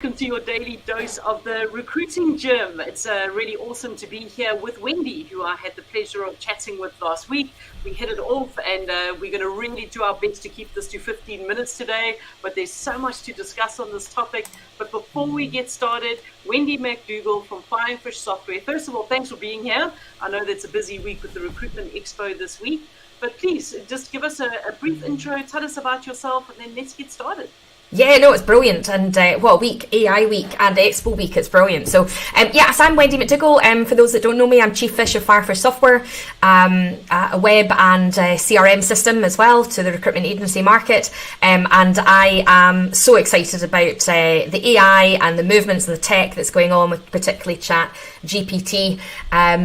Welcome to your daily dose of the recruiting gym. It's really awesome to be here with Wendy, who I had the pleasure of chatting with last week. We hit it off, and we're going to really do our best to keep this to 15 minutes today, but there's so much to discuss on this topic. But before we get started, Wendy McDougall from Firefish Software. First of all, thanks for being here. I know that's a busy week with the Recruitment Expo this week, but please just give us a brief intro, tell us about yourself, and then let's get started. Yeah, no, it's brilliant. And what a week, AI week and Expo week, it's brilliant. So, yes, I'm Wendy McDougall. For those that don't know me, I'm Chief Fish of Firefish Software, a web and CRM system as well to the recruitment agency market. And I am so excited about the AI and the movements and the tech that's going on with particularly Chat GPT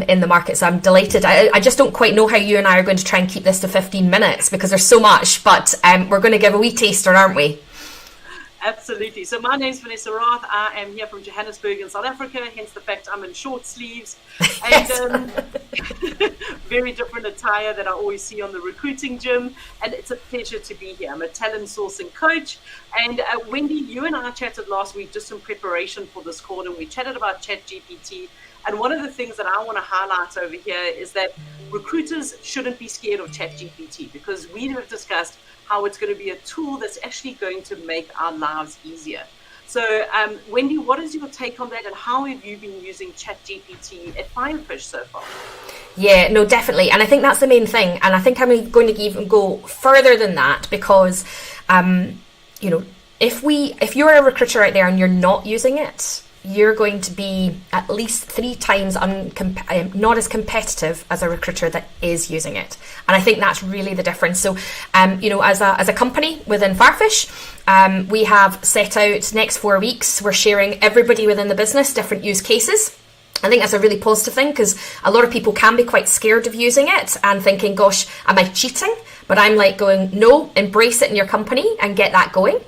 in the market. So I'm delighted. I just don't quite know how you and I are going to try and keep this to 15 minutes because there's so much, but we're going to give a wee taster, aren't we? Absolutely. So my name is Vanessa Roth. I am here from Johannesburg in South Africa, hence the fact I'm in short sleeves and very different attire that I always see on the recruiting gym. And it's a pleasure to be here. I'm a talent sourcing coach. And Wendy, you and I chatted last week just in preparation for this call, and we chatted about ChatGPT. And one of the things that I want to highlight over here is that recruiters shouldn't be scared of ChatGPT, because we have discussed how it's going to be a tool that's actually going to make our lives easier. So, Wendy, what is your take on that, and how have you been using ChatGPT at Firefish so far? Yeah, no, definitely. And I think that's the main thing. And I think I'm going to even go further than that because, if you're a recruiter out there and you're not using it, you're going to be at least 3 times not as competitive as a recruiter that is using it. And I think that's really the difference. So, as a company within Firefish, we have set out next 4 weeks, we're sharing everybody within the business different use cases. I think that's a really positive thing because a lot of people can be quite scared of using it and thinking, gosh, am I cheating? But I'm like going, no, embrace it in your company and get that going.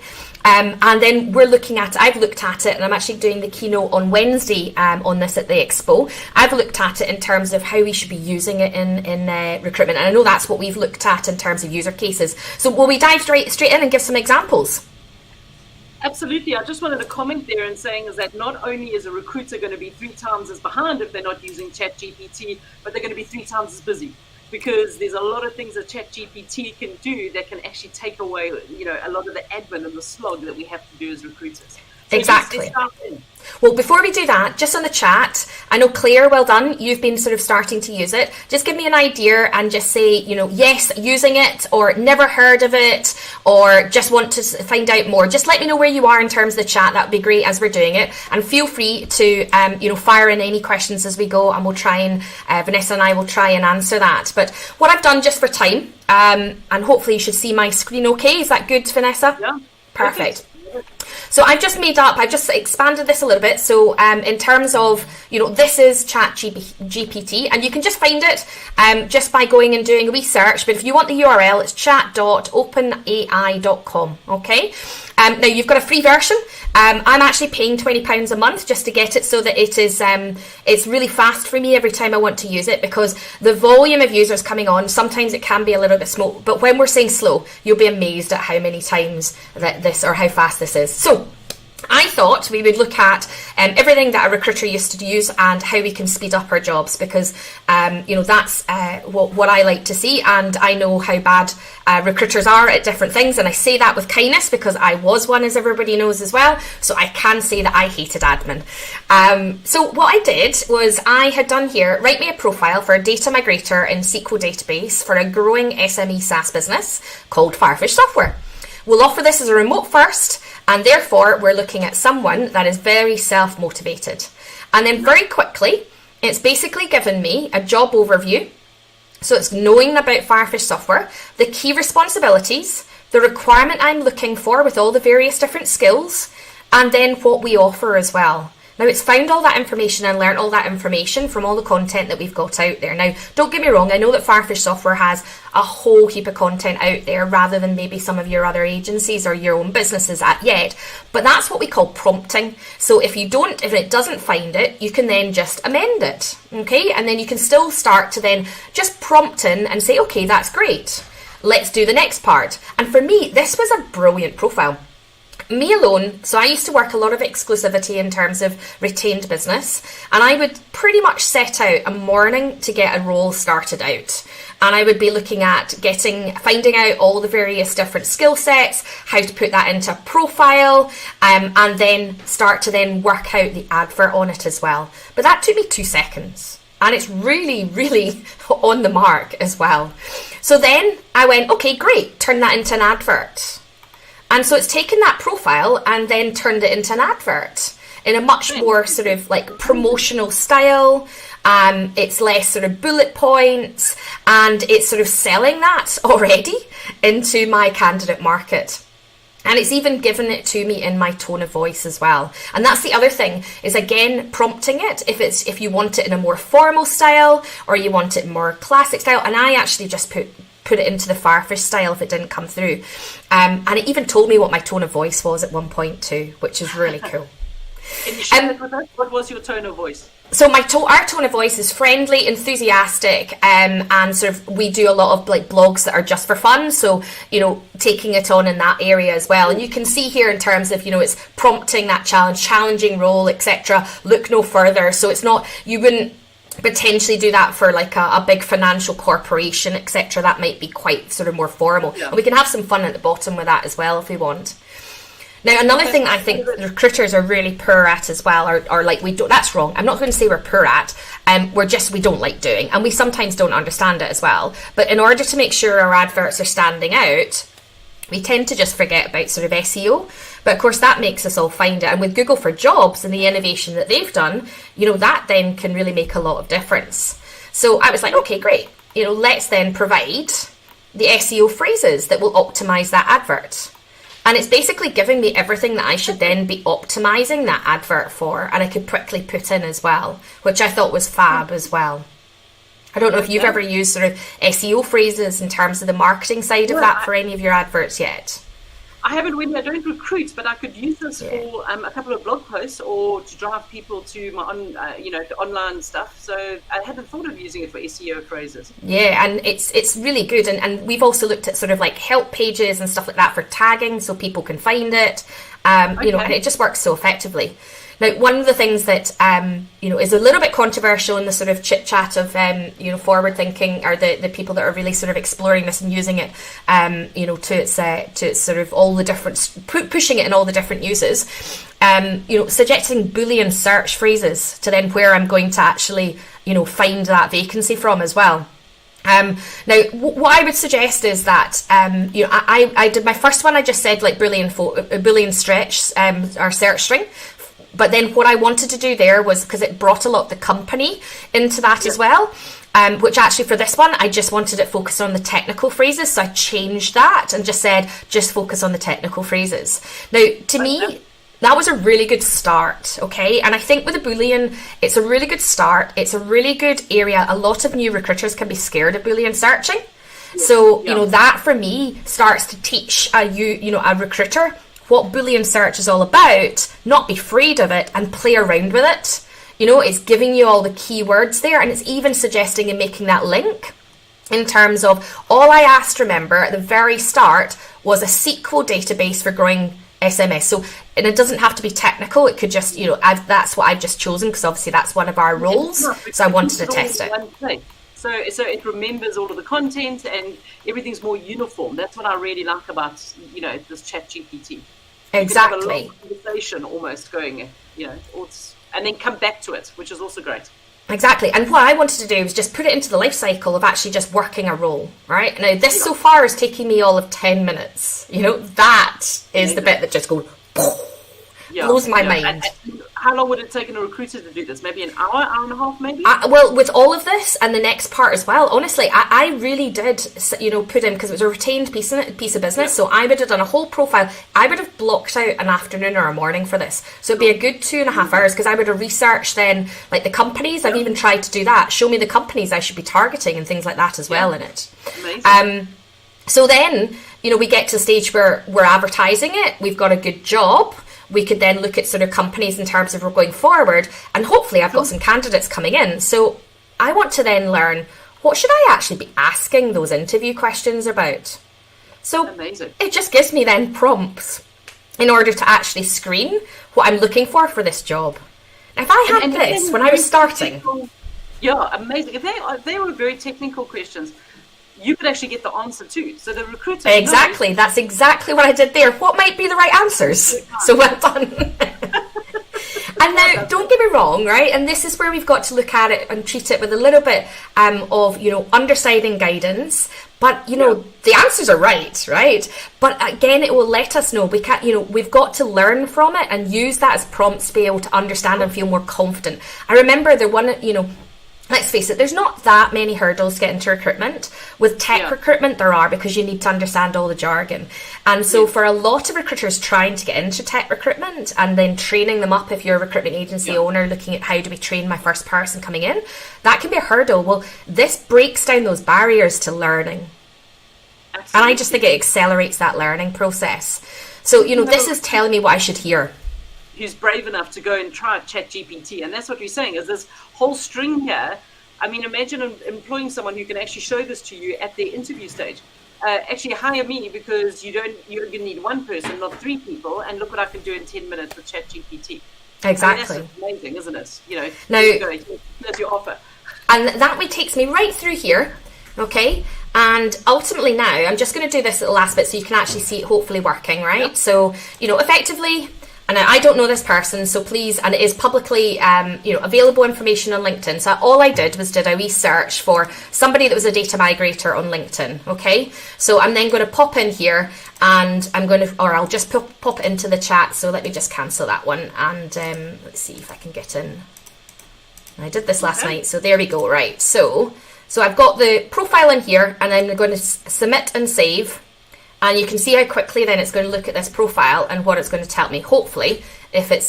And then I've looked at it, and I'm actually doing the keynote on Wednesday on this at the Expo. I've looked at it in terms of how we should be using it in recruitment. And I know that's what we've looked at in terms of user cases. So will we dive straight in and give some examples? Absolutely. I just wanted to comment there and saying is that not only is a recruiter going to be 3 times as behind if they're not using ChatGPT, but they're going to be 3 times as busy, because there's a lot of things that ChatGPT can do that can actually take away, a lot of the admin and the slog that we have to do as recruiters. So exactly. Well, before we do that, just on the chat, I know Claire, well done. You've been sort of starting to use it. Just give me an idea and just say, yes, using it, or never heard of it, or just want to find out more. Just let me know where you are in terms of the chat. That would be great as we're doing it. And feel free to, fire in any questions as we go, and we'll try and, Vanessa and I will try and answer that. But what I've done just for time, and hopefully you should see my screen okay. Is that good, Vanessa? Yeah. Perfect. So I've just expanded this a little bit. So in terms of, this is ChatGPT, and you can just find it just by going and doing a wee search. But if you want the URL, it's chat.openai.com. Okay. Now you've got a free version. I'm actually paying £20 a month just to get it so that it is it's really fast for me every time I want to use it, because the volume of users coming on, sometimes it can be a little bit slow. But when we're saying slow, you'll be amazed at how many times how fast this is. So I thought we would look at everything that a recruiter used to use and how we can speed up our jobs, because that's what I like to see, and I know how bad recruiters are at different things, and I say that with kindness because I was one, as everybody knows as well, so I can say that I hated admin. So what I did was I had done here, write me a profile for a data migrator in SQL database for a growing SME SaaS business called Firefish Software. We'll offer this as a remote first, and therefore we're looking at someone that is very self-motivated. And then very quickly, it's basically given me a job overview. So it's knowing about Firefish Software, the key responsibilities, the requirement I'm looking for with all the various different skills, and then what we offer as well. Now, it's found all that information and learnt all that information from all the content that we've got out there. Now, don't get me wrong, I know that Firefish Software has a whole heap of content out there rather than maybe some of your other agencies or your own businesses at yet, but that's what we call prompting. So if it doesn't find it, you can then just amend it, okay? And then you can still start to then just prompt in and say, okay, that's great. Let's do the next part. And for me, this was a brilliant profile. me alone, so I used to work a lot of exclusivity in terms of retained business, and I would pretty much set out a morning to get a role started out. And I would be looking at finding out all the various different skill sets, how to put that into a profile, and then start to then work out the advert on it as well. But that took me 2 seconds. And it's really, really on the mark as well. So then I went, okay, great, turn that into an advert. And so it's taken that profile and then turned it into an advert in a much more sort of like promotional style. It's less sort of bullet points, and it's sort of selling that already into my candidate market. And it's even given it to me in my tone of voice as well. And that's the other thing, is again prompting it if you want it in a more formal style or you want it more classic style. And I actually just put it into the Firefish style if it didn't come through. And it even told me what my tone of voice was at one point too, which is really cool. Can you share that with us? What was your tone of voice? So our tone of voice is friendly, enthusiastic, and sort of we do a lot of like blogs that are just for fun. So, taking it on in that area as well. And you can see here in terms of, it's prompting that challenging role, etc. Look no further. So it's not, you wouldn't potentially do that for like a big financial corporation, etc. That might be quite sort of more formal. Yeah. And we can have some fun at the bottom with that as well if we want. Now, another thing I think recruiters are really poor at as well, or like we don't, that's wrong. I'm not going to say we're poor at, we don't like doing, and we sometimes don't understand it as well. But in order to make sure our adverts are standing out, we tend to just forget about sort of SEO. But of course, that makes us all find it. And with Google for Jobs and the innovation that they've done, that then can really make a lot of difference. So I was like, okay, great. Let's then provide the SEO phrases that will optimize that advert. And it's basically giving me everything that I should then be optimizing that advert for, and I could quickly put in as well, which I thought was fab as well. I don't know if you've ever used sort of SEO phrases in terms of the marketing side of that for any of your adverts yet. I haven't really, I don't recruit, but I could use this for a couple of blog posts or to drive people to my the online stuff. So I hadn't thought of using it for SEO phrases. Yeah, and it's really good. And we've also looked at sort of like help pages and stuff like that for tagging so people can find it. And it just works so effectively. Now, one of the things that, is a little bit controversial in the sort of chit-chat of, forward thinking, or the people that are really sort of exploring this and using it, to its sort of all the different, pushing it in all the different uses, suggesting Boolean search phrases to then where I'm going to actually, find that vacancy from as well. Now, what I would suggest is that, I did my first one, I just said like Boolean stretch, or search string. But then what I wanted to do there was, because it brought a lot the company into that as well, which actually for this one, I just wanted it focused on the technical phrases. So I changed that and just said, just focus on the technical phrases. Now, to me, that was a really good start, okay? And I think with a Boolean, it's a really good start. It's a really good area. A lot of new recruiters can be scared of Boolean searching. So, that for me starts to teach a recruiter what Boolean search is all about, not be afraid of it and play around with it. It's giving you all the keywords there, and it's even suggesting and making that link in terms of all I asked, remember, at the very start was a SQL database for growing SMS. So, and it doesn't have to be technical. It could just, that's what I've just chosen because obviously that's one of our roles. So I wanted to test it. So it remembers all of the content and everything's more uniform. That's what I really like about, this ChatGPT. Exactly. You can have a long conversation almost going, and then come back to it, which is also great. Exactly. And what I wanted to do was just put it into the life cycle of actually just working a role, right? Now, this so far is taking me all of 10 minutes. That is the bit that just goes, blows my mind. And how long would it take a recruiter to do this? Maybe an hour and a half, maybe? Well, with all of this and the next part as well, honestly, I really did, put in, because it was a retained piece of business, so I would have done a whole profile. I would have blocked out an afternoon or a morning for this. So it'd be a good 2.5 hours, because I would have researched then, like the companies. I've even tried to do that. Show me the companies I should be targeting and things like that as well in it. Amazing. So then, we get to the stage where we're advertising it. We've got a good job. We could then look at sort of companies in terms of we're going forward, and hopefully I've got some candidates coming in. So I want to then learn, what should I actually be asking those interview questions about? So Amazing. It just gives me then prompts in order to actually screen what I'm looking for this job. Now, if I had this when I was starting... Yeah, amazing. If they were very technical questions, you could actually get the answer too. So the recruiter... Exactly. That's exactly what I did there. What might be the right answers? So well done. And now, don't get me wrong, right? And this is where we've got to look at it and treat it with a little bit of, understanding guidance. But, the answers are right? But again, it will let us know we can't, we've got to learn from it and use that as prompts to be able to understand and feel more confident. I remember let's face it, there's not that many hurdles to get into recruitment. With tech recruitment, there are, because you need to understand all the jargon. And so for a lot of recruiters trying to get into tech recruitment and then training them up, if you're a recruitment agency owner looking at how do we train my first person coming in, that can be a hurdle. Well, this breaks down those barriers to learning. Absolutely. And I just think it accelerates that learning process. So, this is telling me what I should hear. Who's brave enough to go and try ChatGPT. And that's what you're saying, is this whole string here. I mean, imagine employing someone who can actually show this to you at the interview stage. Actually hire me, because you're going to need one person, not 3 people, and look what I can do in 10 minutes with ChatGPT. Exactly. I mean, that's amazing, isn't it? Now, here's your offer. And that takes me right through here, okay? And ultimately now, I'm just going to do this at the last bit so you can actually see it hopefully working, right? Yep. So, effectively... And I don't know this person, so please, and it is publicly, available information on LinkedIn. So all I did was a wee search for somebody that was a data migrator on LinkedIn, okay? So I'm then going to pop in here and I'll just pop it into the chat. So let me just cancel that one. And let's see if I can get in. I did this last night, so there we go, right. So I've got the profile in here and I'm going to submit and save. And you can see how quickly then it's going to look at this profile and what it's going to tell me. Hopefully, if it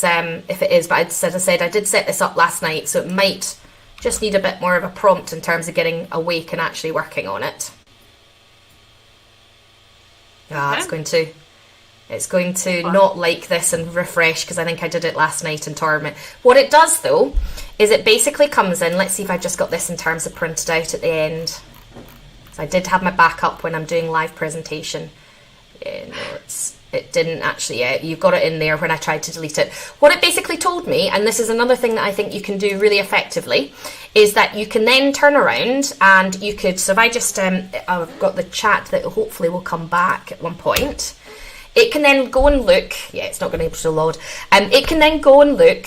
is. But as I said, I did set this up last night, so it might just need a bit more of a prompt in terms of getting awake and actually working on it. It's going to not like this and refresh, because I think I did it last night in Torment. What it does though is it basically comes in. Let's see if I've just got this in terms of printed out at the end. So I did have my backup when I'm doing live presentation. It didn't actually, you've got it in there when I tried to delete it. What it basically told me, and this is another thing that I think you can do really effectively, is that you can then turn around and you could, so if I just, I've got the chat that hopefully will come back at one point. It can then go and look, it's not going to be able to load. It can then go and look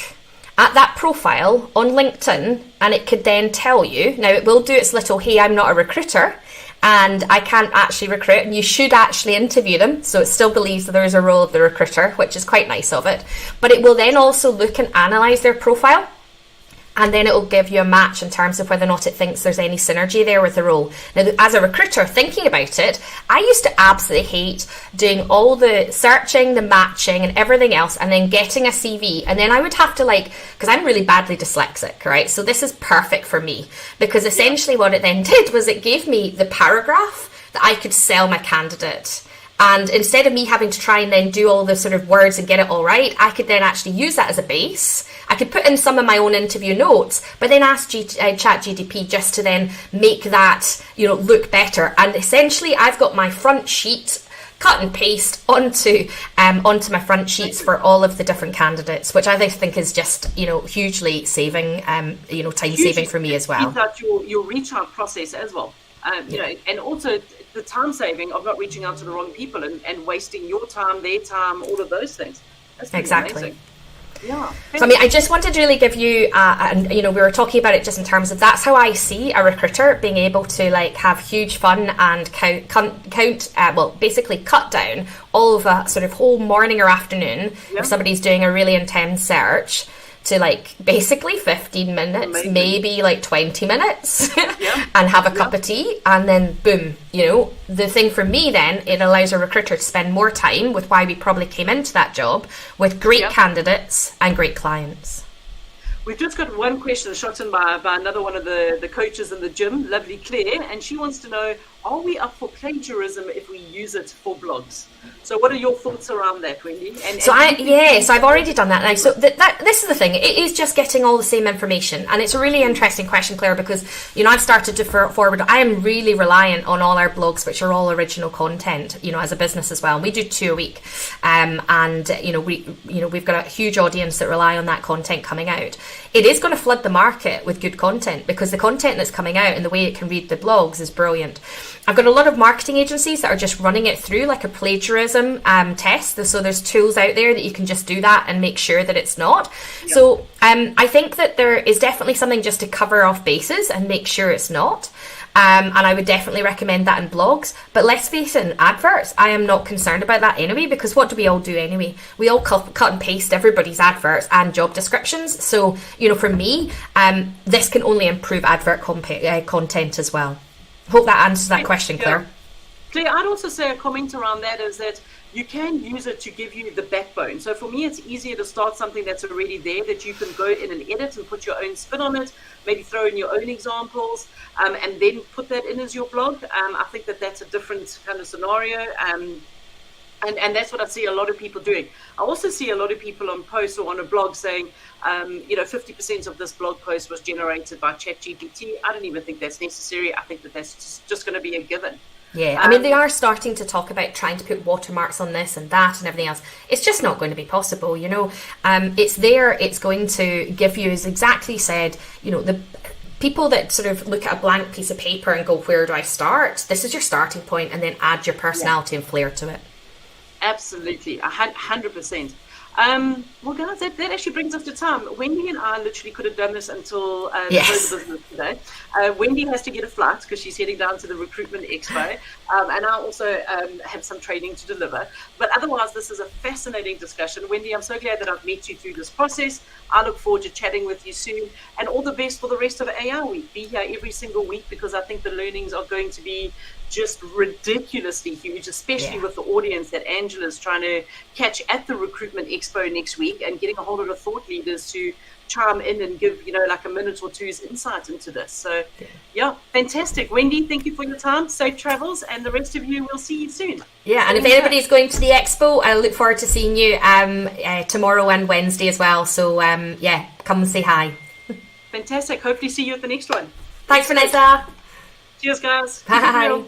at that profile on LinkedIn, and it could then tell you, now it will do its little, hey, I'm not a recruiter, and I can't actually recruit, and you should actually interview them. So it still believes that there is a role of the recruiter, which is quite nice of it. But it will then also look and analyse their profile, and then it will give you a match in terms of whether or not it thinks there's any synergy there with the role. Now, as a recruiter, thinking about it, I used to absolutely hate doing all the searching, the matching and everything else, and then getting a CV. And then I would have to because I'm really badly dyslexic, right? So this is perfect for me, because essentially what it then did was it gave me the paragraph that I could sell my candidate. And instead of me having to try and then do all the sort of words and get it all right, I could then actually use that as a base. I could put in some of my own interview notes, but then ask ChatGPT just to then make that, look better. And essentially, I've got my front sheet cut and paste onto my front sheets for all of the different candidates, which I think is just, hugely saving, time saving for me as well. Your reach out process as well. And also the time saving of not reaching out to the wrong people and wasting your time, their time, all of those things. That's exactly amazing. Yeah. So, I just wanted to really give you, we were talking about it just in terms of that's how I see a recruiter being able to have huge fun and basically cut down all of a sort of whole morning or afternoon if somebody's doing a really intense search to basically 15 minutes, amazing. Maybe 20 minutes and have a cup of tea, and then boom, the thing for me then, it allows a recruiter to spend more time with why we probably came into that job, with great candidates and great clients. We've just got one question shot in by another one of the coaches in the gym, lovely Claire, and she wants to know, are we up for plagiarism if we use it for blogs? So what are your thoughts around that, Wendy? So I've already done that now. So this is the thing. It is just getting all the same information. And it's a really interesting question, Claire, because, I've started to forward. I am really reliant on all our blogs, which are all original content, as a business as well. And we do 2 a week. We've got a huge audience that rely on that content coming out. It is going to flood the market with good content because the content that's coming out and the way it can read the blogs is brilliant. I've got a lot of marketing agencies that are just running it through like a plagiarism test. So there's tools out there that you can just do that and make sure that it's not. Yep. So I think that there is definitely something just to cover off bases and make sure it's not. And I would definitely recommend that in blogs. But let's face it, in adverts, I am not concerned about that anyway, because what do we all do anyway? We all cut and paste everybody's adverts and job descriptions. So, for me, this can only improve advert content as well. Hope that answers that question, Claire. Claire, I'd also say a comment around that is that you can use it to give you the backbone. So for me, it's easier to start something that's already there that you can go in and edit and put your own spin on it, maybe throw in your own examples, and then put that in as your blog. I think that's a different kind of scenario. And that's what I see a lot of people doing. I also see a lot of people on posts or on a blog saying, 50% of this blog post was generated by ChatGPT. I don't even think that's necessary. I think that's just going to be a given. Yeah, I mean, they are starting to talk about trying to put watermarks on this and that and everything else. It's just not going to be possible, It's there, it's going to give you, as exactly said, the people that sort of look at a blank piece of paper and go, where do I start? This is your starting point, and then add your personality and flair to it. Absolutely, 100%. Well, guys, that actually brings us to time. Wendy and I literally could have done this until the close of business today. Wendy has to get a flight because she's heading down to the Recruitment Expo, and I also have some training to deliver. But otherwise, this is a fascinating discussion. Wendy, I'm so glad that I've met you through this process. I look forward to chatting with you soon, and all the best for the rest of AI Week. Be here every single week because I think the learnings are going to be just ridiculously huge, especially with the audience that Angela's trying to catch at the Recruitment Expo next week, and getting a whole lot of thought leaders to chime in and give, like a minute or two's insight into this. So, fantastic. Wendy, thank you for your time. Safe travels, and the rest of you, we'll see you soon. Yeah, and if anybody's going to the expo, I look forward to seeing you tomorrow and Wednesday as well. So, come and say hi. Fantastic. Hopefully see you at the next one. Thanks, Vanessa. Cheers, guys. Bye.